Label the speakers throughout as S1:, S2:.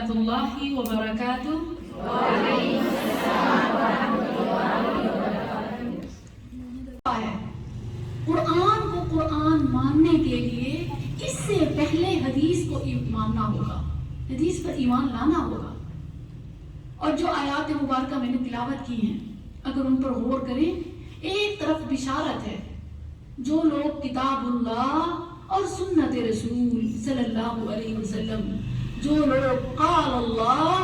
S1: ورحمۃ اللہ وبرکاتہ۔ قرآن کو قرآن ماننے کے لیے اس سے پہلے حدیث کو ماننا ہوگا، حدیث پر ایمان لانا ہوگا۔ اور جو آیات مبارکہ میں نے تلاوت کی ہیں اگر ان پر غور کریں، ایک طرف بشارت ہے، جو لوگ کتاب اللہ اور سنت رسول صلی اللہ علیہ وسلم، جو لوگ قال اللہ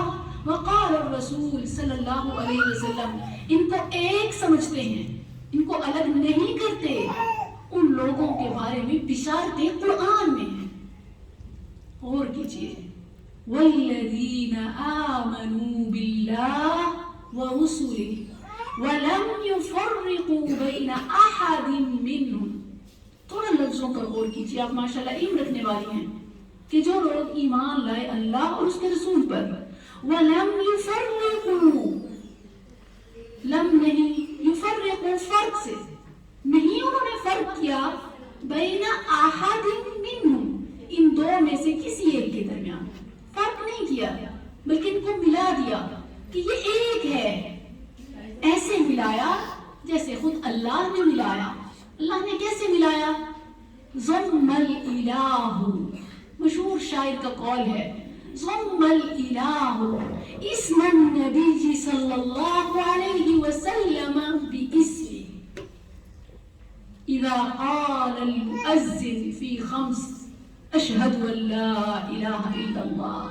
S1: وقال الرسول صلی اللہ علیہ وسلم ان کو ایک سمجھتے ہیں، ان کو الگ نہیں کرتے، ان لوگوں کے بارے میں بشارتیں قرآن میں ہیں۔ غور کیجئے، والذین آمنوا باللہ ورسلہ وَلَمْ يُفَرِّقُوا بَيْنَ أَحَدٍ مِّنْهُمْ۔ تھوڑا لفظوں پر غور کیجیے، آپ ماشاءاللہ علم رکھنے والی ہیں، کہ جو لوگ ایمان لائے اللہ اور اس کے رسول پر، وَلَمْ يُفَرِّقُوا، لم نہیں، يُفَرِّقُوا فرق سے نہیں، انہوں نے فرق کیا، بَيْنَ أَحَدٍ مِّنْهُمْ، ان دو میں سے کسی ایک کے درمیان فرق نہیں کیا، بلکہ ان کو ملا دیا کہ یہ ایک ہے، ایسے ملایا جیسے خود اللہ نے ملایا۔ اللہ نے کیسے ملایا؟ ضم الالہ، مشہور شاعر کا قول ہے، ضم الالہ اسم النبی صلی اللہ علیہ وسلم باسمہ اذا قال المؤذن فی خمس اشہد ان لا الہ الا اللہ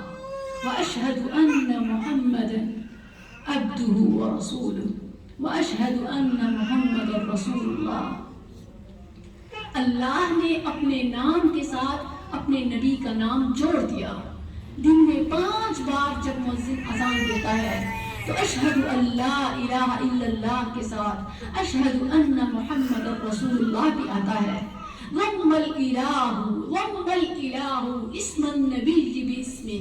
S1: واشہد ان محمدا عبدہ ورسولہ واشہد ان محمد رسول اللہ۔ اللہ نے اپنے نام کے ساتھ اپنے نبی کا نام جوڑ دیا۔ دن میں 5 بار جب مؤذن اذان دیتا ہے تو اشہد ان لا الہ الا اللہ کے ساتھ اشہد ان محمد رسول اللہ بھی آتا ہے۔ ضم الالہ اسم النبی باسمہ،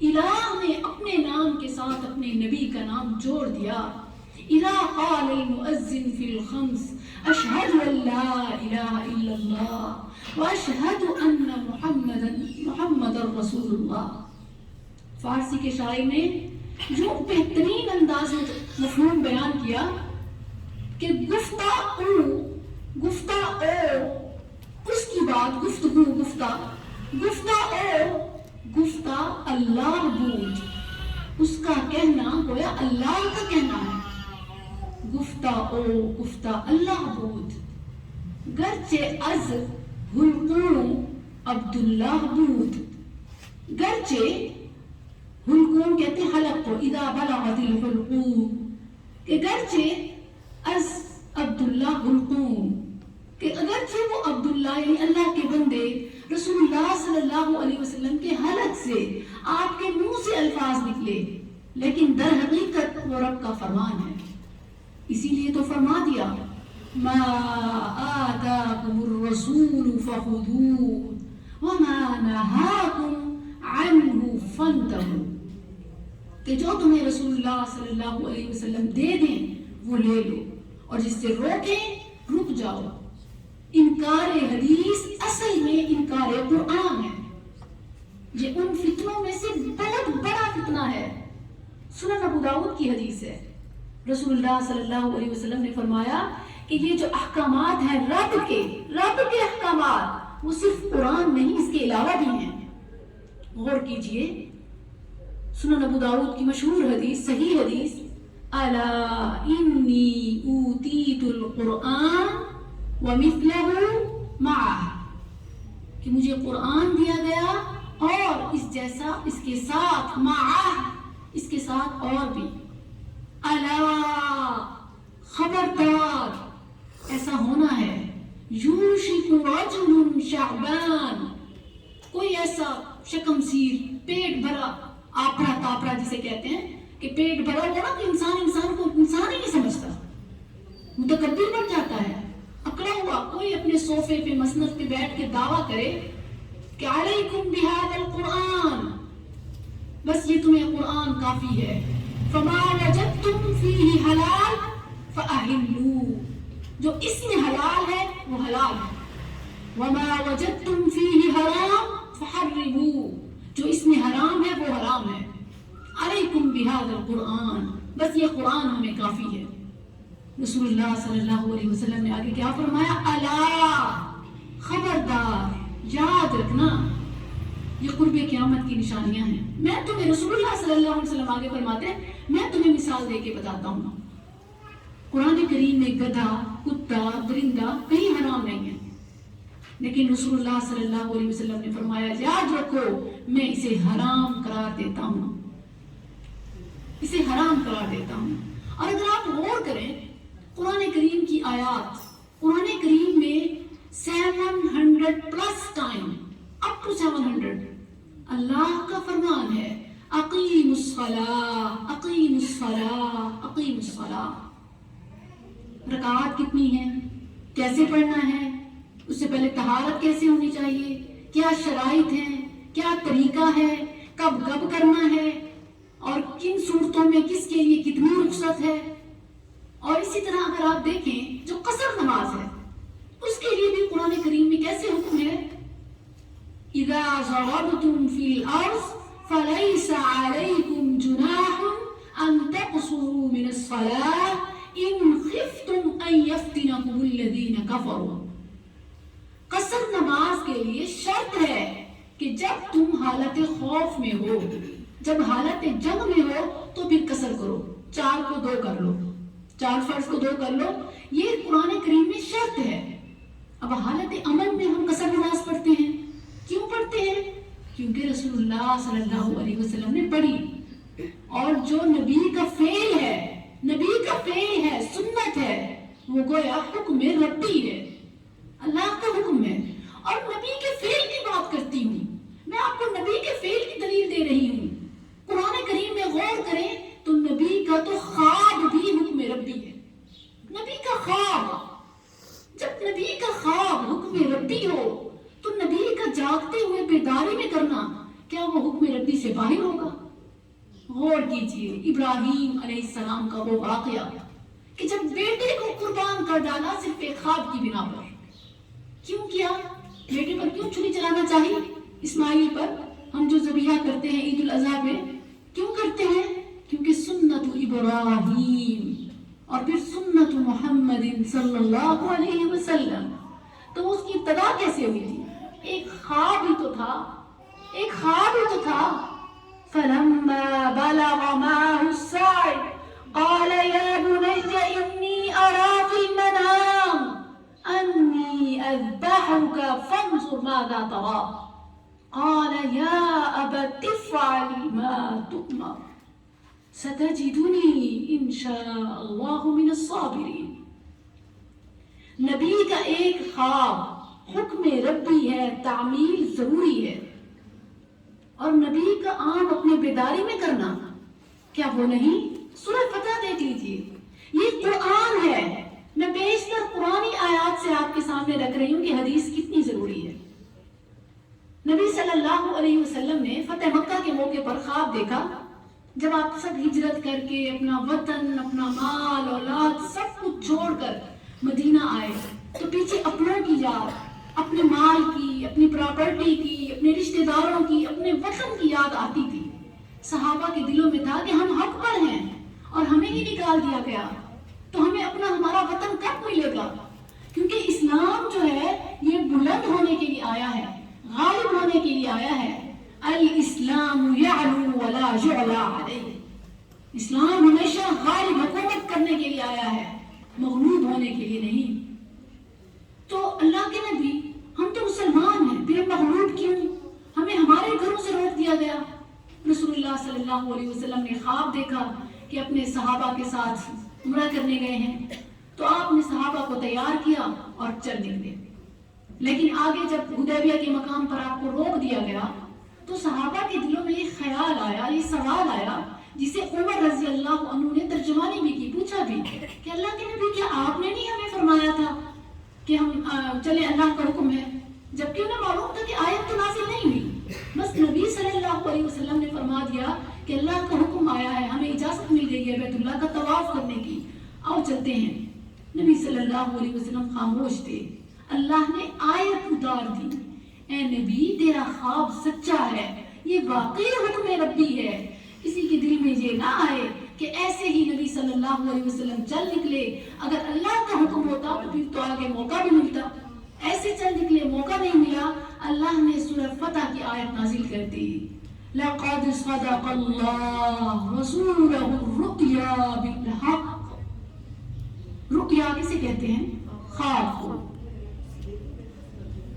S1: الہ نے اپنے نام کے ساتھ اپنے نبی کا نام جوڑ دیا۔ اذا قال المؤذن فی الخمس اشہد ان لا الہ الا اللہ واشہد ان محمد رسول اللہ۔ فارسی کے شاعر نے جو بہترین انداز میں مفہوم بیان کیا کہ گفتہ او اس کی بات، گفتگو گفتہ او گفتہ اللہ بود، اس کا کہنا گویا اللہ کا کہنا ہے، گفتہ او گفتہ اللہ بود، گرچہ از حلقوم عبداللہ بود، گرچہ حلقوم کہتے ہیں حلق کو، اذا بلغت الحلقوم، کہ گرچہ از عبداللہ حلقوم، کہ اگرچہ وہ عبداللہ یعنی اللہ کے بندے رسول اللہ صلی اللہ علیہ وسلم کے حلق سے، آپ کے منہ سے الفاظ نکلے، لیکن در حقیقت وہ رب کا فرمان ہے۔ اسی لیے تو فرما دیا ما آتاکم الرسول فخذوه وما نہاکم عنہ فانتہوا، کہ جو تمہیں رسول اللہ صلی اللہ علیہ وسلم دے دیں وہ لے لو، اور جس سے روکیں رک جاؤ۔ انکار حدیث اصل میں انکار قرآن ہے۔ یہ ان فتنوں میں سے بہت بڑا فتنہ ہے۔ سنن ابو داؤد کی حدیث ہے، رسول اللہ صلی اللہ علیہ وسلم نے فرمایا کہ یہ جو احکامات ہیں رب کے احکامات، وہ صرف قرآن نہیں، اس کے علاوہ بھی ہیں۔ غور کیجئے، سنن ابو داؤد کی مشہور حدیث، صحیح حدیث، الا انی اوتیت القرآن ومثلہ معہ، کہ مجھے قرآن دیا گیا اور اس جیسا اس کے ساتھ، معہ اس کے ساتھ اور بھی، الا خبردار ایسا ہونا ہے، یوشک رجل شعبان، کوئی ایسا شکم سیر، پیٹ بھرا، آپڑا تاپڑا جسے کہتے ہیں کہ پیٹ بھرا ہوا نا، کہ انسان کو انسان ہی نہیں سمجھتا، متکبر بن جاتا ہے، اکڑا ہوا کوئی اپنے صوفے پہ مسند پہ بیٹھ کے دعویٰ کرے کہ علیکم بہذا القرآن، بس یہ تمہیں قرآن کافی ہے، فما وجدتم فیہ حلال فأحلوا، جو اس میں حلال ہے وہ حلال ہے، وما وجدتم فیہ حرام فحرموا، جو اس میں حرام ہے وہ حرام ہے۔ هذا القرآن، بس یہ قرآن ہمیں کافی ہے۔ رسول اللہ صلی اللہ علیہ وسلم نے آگے کیا فرمایا؟ الا، خبردار، یاد رکھنا، یہ قرب قیامت کی نشانیاں ہیں۔ میں تمہیں، رسول اللہ صلی اللہ علیہ وسلم آگے فرماتے ہیں، میں تمہیں مثال دے کے بتاتا ہوں۔ قرآن کریم میں گدھا، کتا، درندہ کہیں حرام نہیں ہے، لیکن رسول اللہ صلی اللہ علیہ وسلم نے فرمایا یاد رکھو میں اسے حرام قرار دیتا ہوں، اسے حرام قرار دیتا ہوں۔ اور اگر آپ غور کریں قرآن کریم کی آیات، قرآن کریم میں 700+ ٹائم، اپ ٹو 700 اللہ کا فرمان ہے اقیم الصلاۃ، اقیم الصلاۃ، اقیم الصلاۃ۔ رکعات کتنی ہیں، کیسے پڑھنا ہے، اس سے پہلے طہارت کیسے ہونی چاہیے، کیا شرائط ہیں، کیا طریقہ ہے، کب کب کرنا ہے، اور کن صورتوں میں کس کے لیے کتنی رخصت ہے۔ اور اسی طرح اگر آپ دیکھیں جو قصر نماز ہے اس کے لیے بھی قرآن کریم میں کیسے حکم ہے؟ اذا ضربتم في الارض فليس عليكم جناح ان تقصروا من الصلاة ان خفتم ان يفتنكم الذين كفروا۔ قصر نماز کے لیے شرط ہے کہ جب تم حالت خوف میں ہو، جب حالت جنگ میں ہو تو پھر قصر کرو، 4 کو 2 کر لو، 4 فرض کو 2 کر لو، یہ قرآن کریم میں شرط ہے۔ اب حالت امن میں ہم قصر نماز پڑھتے ہیں، کیوں پڑھتے ہیں؟ کیونکہ رسول اللہ صلی اللہ علیہ وسلم نے پڑھی، اور جو نبی کا فعل ہے، نبی کا فعل ہے، سنت ہے، وہ گویا حکم ربی ہے، اللہ کا حکم ہے۔ اور نبی کے فعل کی بات کرتی ہوں، میں آپ کو نبی کے فعل کی دلیل دے رہی ہوں۔ قرآن کریم میں غور کریں تو نبی کا تو خواب بھی حکم ربی ہے، نبی کا خواب۔ جب نبی کا خواب حکم ربی ہو تو نبی کا جاگتے ہوئے بیداری میں کرنا کیا وہ حکم ربی سے باہر ہوگا؟ غور کیجئے ابراہیم علیہ السلام کا وہ واقعہ کہ جب بیٹے کو قربان کر ڈالا صرف ایک خواب کی بنا پر۔ کیوں کیا؟ بیٹے پر کیوں چھری چلانا چاہیے؟ اسماعیل پر ہم جو ذبیحہ کرتے ہیں عید الاضحیٰ میں کیوں کرتے ہیں؟ کیونکہ سنت ابراہیم اور پھر سنت محمد صلی اللہ علیہ وسلم، تو اس کی ابتدا کیسے ہوئی تھی؟ ایک خواب ہی تو تھا، ایک خواب ہی تو تھا۔ فَلَمَّا بَلَغَ مَعَهُ السَّعْيُ قَالَ يَا بُنَيَّ إِنِّي أَرَىٰ فِي الْمَنَامِ أَنِّي أَذْبَحُكَ فَانظُرْ مَاذَا تَرَىٰ قَالَ يَا أَبَتِ افْعَلْ مَا تُؤْمَرُ سَتَجِدُنِي إِن شَاءَ اللَّهُ مِنَ الصَّابِرِينَ۔ نبی کا ایک خواب حکم ربی ہے، تعمیل ضروری ہے، اور نبی کا عام اپنے بیداری میں کرنا کیا وہ نہیں؟ سورہ فتح دیکھ لیجئے، یہ قرآن ہے۔ میں بیشتر قرآنی آیات سے آپ کے سامنے رکھ رہی ہوں کہ حدیث کتنی ضروری ہے۔ نبی صلی اللہ علیہ وسلم نے فتح مکہ کے موقع پر خواب دیکھا، جب آپ سب ہجرت کر کے اپنا وطن، اپنا مال، اولاد سب کچھ چھوڑ کر مدینہ آئے تو پیچھے اپنوں کی یاد، اپنے مال کی، اپنی پراپرٹی کی، اپنے رشتہ داروں کی، اپنے وطن کی یاد آتی تھی۔ صحابہ کے دلوں میں تھا کہ ہم حق پر ہیں اور ہمیں ہی نکال دیا گیا، تو ہمیں اپنا ہمارا وطن کب ملے گا؟ کیونکہ اسلام جو ہے یہ بلند ہونے کے لیے آیا ہے، غالب ہونے کے لیے آیا ہے۔ الاسلام یعلو ولا یعلی علیہ، اسلام ہمیشہ غالب حکومت کرنے کے لیے آیا ہے، مغلوب ہونے کے لیے نہیں۔ تو اللہ کے نبی، ہم تو مسلمان ہیں، پھر ہم مغلوب کیوں؟ ہمیں ہمارے گھروں سے روک دیا گیا۔ رسول اللہ صلی اللہ علیہ وسلم نے خواب دیکھا کہ اپنے صحابہ کے ساتھ عمرہ کرنے گئے ہیں، تو آپ نے صحابہ کو تیار کیا اور چل نکلے۔ لیکن آگے جب حدیبیہ کے مقام پر آپ کو روک دیا گیا تو صحابہ کے دلوں میں یہ خیال آیا، یہ سوال آیا، جسے عمر رضی اللہ عنہ نے ترجمانی بھی کی، پوچھا بھی کہ اللہ کے نبی کیا آپ نے نہیں ہمیں فرمایا تھا کہ ہم چلے، اللہ کا حکم ہے، جبکہ انہیں معلوم تھا کہ آیت تو نازل نہیں ہوئی، بس نبی صلی اللہ علیہ وسلم نے فرما دیا کہ اللہ کا حکم آیا ہے، ہمیں اجازت مل گئی ہے بیت اللہ کا طواف کرنے کی، آؤ چلتے ہیں۔ نبی صلی اللہ علیہ وسلم خاموش تھے۔ اللہ نے آیت اتار دی، اے نبی تیرا خواب سچا ہے، یہ واقعی حکم ربی ہے۔ کسی کے دل میں یہ یہ نہ آئے کہ ایسے ہی نبی صلی اللہ علیہ وسلم چل نکلے، اگر اللہ کا حکم ہوتا تو پھر تو آگے موقع بھی ملتا، ایسے چل نکلے، موقع نہیں ملا۔ اللہ نے سورہ فتح کی آیت نازل کر دی، لَقَدْ صَدَقَ اللَّهُ رَسُولَهُ الرُّؤْيَا بِالْحَقِّ۔ رؤیا کسے کہتے ہیں؟ خواب کو۔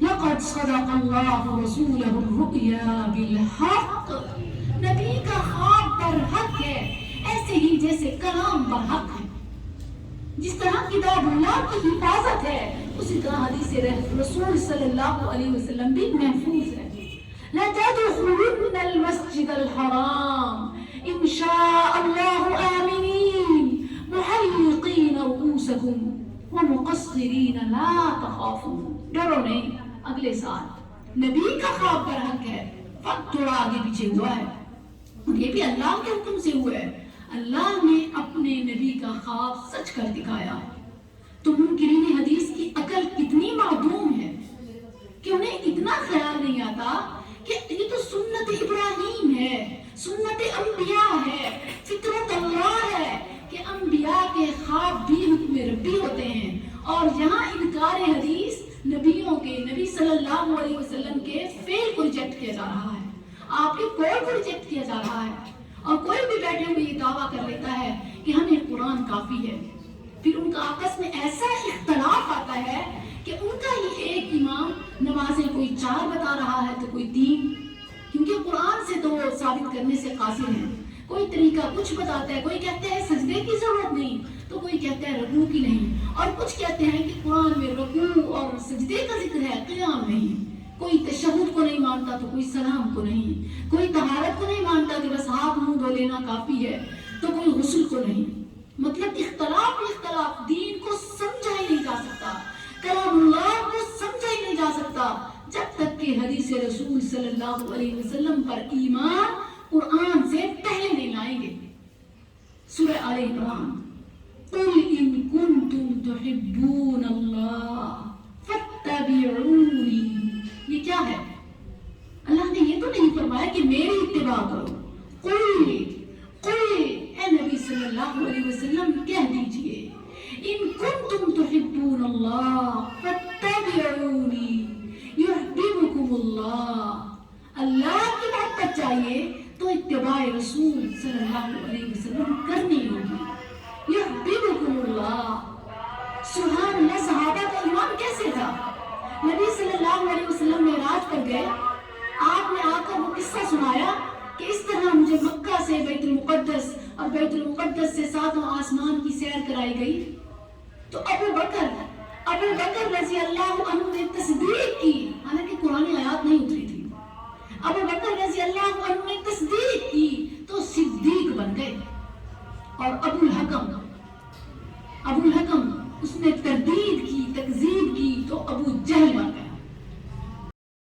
S1: لَقَدْ صَدَقَ اللَّهُ رَسُولَهُ الرُّؤْيَا بِالْحَقِّ، نبی کا خواب برحق ہے، ایسے ہی جیسے کلام برحق ہے۔ جس طرح کتاب اللہ کی حفاظت ہے، اسی طرح حدیث رسول صلی اللہ علیہ وسلم بھی محفوظ ہے۔ لَتَدْخُلُنَّ الْمَسْجِدَ الْحَرَامَ إِنْ شَاءَ اللَّهُ آمِنِينَ مُحَلِّقِينَ رُؤُوسَكُمْ وَمُقَصِّرِينَ لَا تَخَافُونَ، ڈرو نہیں، اگلے سال۔ نبی کا خواب برحق ہے، وقت تھوڑا آگے پیچھے ہوا ہے، اور یہ بھی اللہ کے حکم سے ہوا ہے۔ اللہ نے اپنے نبی کا خواب سچ کر دکھایا۔ تو منکرین حدیث کی عقل کتنی معدوم ہے کہ انہیں اتنا خیال نہیں آتا کہ یہ تو سنت ابراہیم ہے، سنت انبیاء ہے، فطرت اللہ ہے کہ انبیاء کے خواب بھی حکم ربی ہوتے ہیں، اور یہاں انکار حدیث نبیوں کے، نبی صلی اللہ علیہ وسلم کے فعل کو ریجیکٹ کیا جا رہا ہے، آپ کے قول کو ریجیکٹ کیا جا رہا ہے۔ اور کوئی بھی بیٹھے ہوئے یہ دعویٰ کر لیتا ہے کہ ہمیں قرآن کافی ہے، پھر ان کا آپس میں ایسا اختلاف آتا ہے کہ ان کا ہی ایک امام نمازیں کوئی 4 بتا رہا ہے تو کوئی 3، کیونکہ قرآن سے تو وہ ثابت کرنے سے قاصر ہیں۔ کوئی طریقہ کچھ بتاتا ہے، کوئی کہتا ہے سجدے کی ضرورت نہیں، تو کوئی کہتا ہے رکوع کی نہیں، اور کچھ کہتے ہیں کہ قرآن میں رکوع اور سجدے کا ذکر ہے، قیام نہیں۔ کوئی تشہد کو نہیں مانتا تو کوئی سلام کو نہیں، کوئی طہارت کو نہیں مانتا کہ بس ہاتھ منہ دھو لینا کافی ہے، تو کوئی غسل کو نہیں۔ مطلب اختلاف دین کو سمجھا ہی نہیں جا سکتا، کلام اللہ کو سمجھا ہی نہیں جا سکتا جب تک کہ حدیث رسول صلی اللہ علیہ وسلم پر ایمان قرآن سے پہلے نہیں لائیں گے۔ سورہ آل عمران، قُلْ إِن كُنتُمْ تُحِبُّونَ اللَّهَ فَاتَّبِعُونِي، یہ کیا ہے؟ اللہ نے یہ تو نہیں فرمایا کہ میری اتباع کرو۔ قُلْ اے نبی صلی اللہ علیہ وسلم کہہ دیجئے، ان کنتم تحبون اللہ فاتبعونی یحببکم اللہ، اللہ کی محبت چاہیے تو اتباع رسول صلی اللہ علیہ وسلم کرنی ہوگی، یحببکم اللہ۔ سبحان اللہ، صحابہ کا ایمان کیسے تھا؟ نبی صلی اللہ علیہ وسلم معراج پر گئے، آپ نے آ کر وہ قصہ سنایا کہ اس طرح مجھے مکہ سے بیت المقدس اور بیت المقدس سے 7 آسمان کی سیر کرائی گئی، تو ابو بکر رضی اللہ عنہ نے تصدیق کی، حالانکہ قرآن آیات نہیں اتری تھی۔ ابو بکر رضی اللہ عنہ نے تصدیق کی تو صدیق بن گئے، اور ابو الحکم اس نے تردید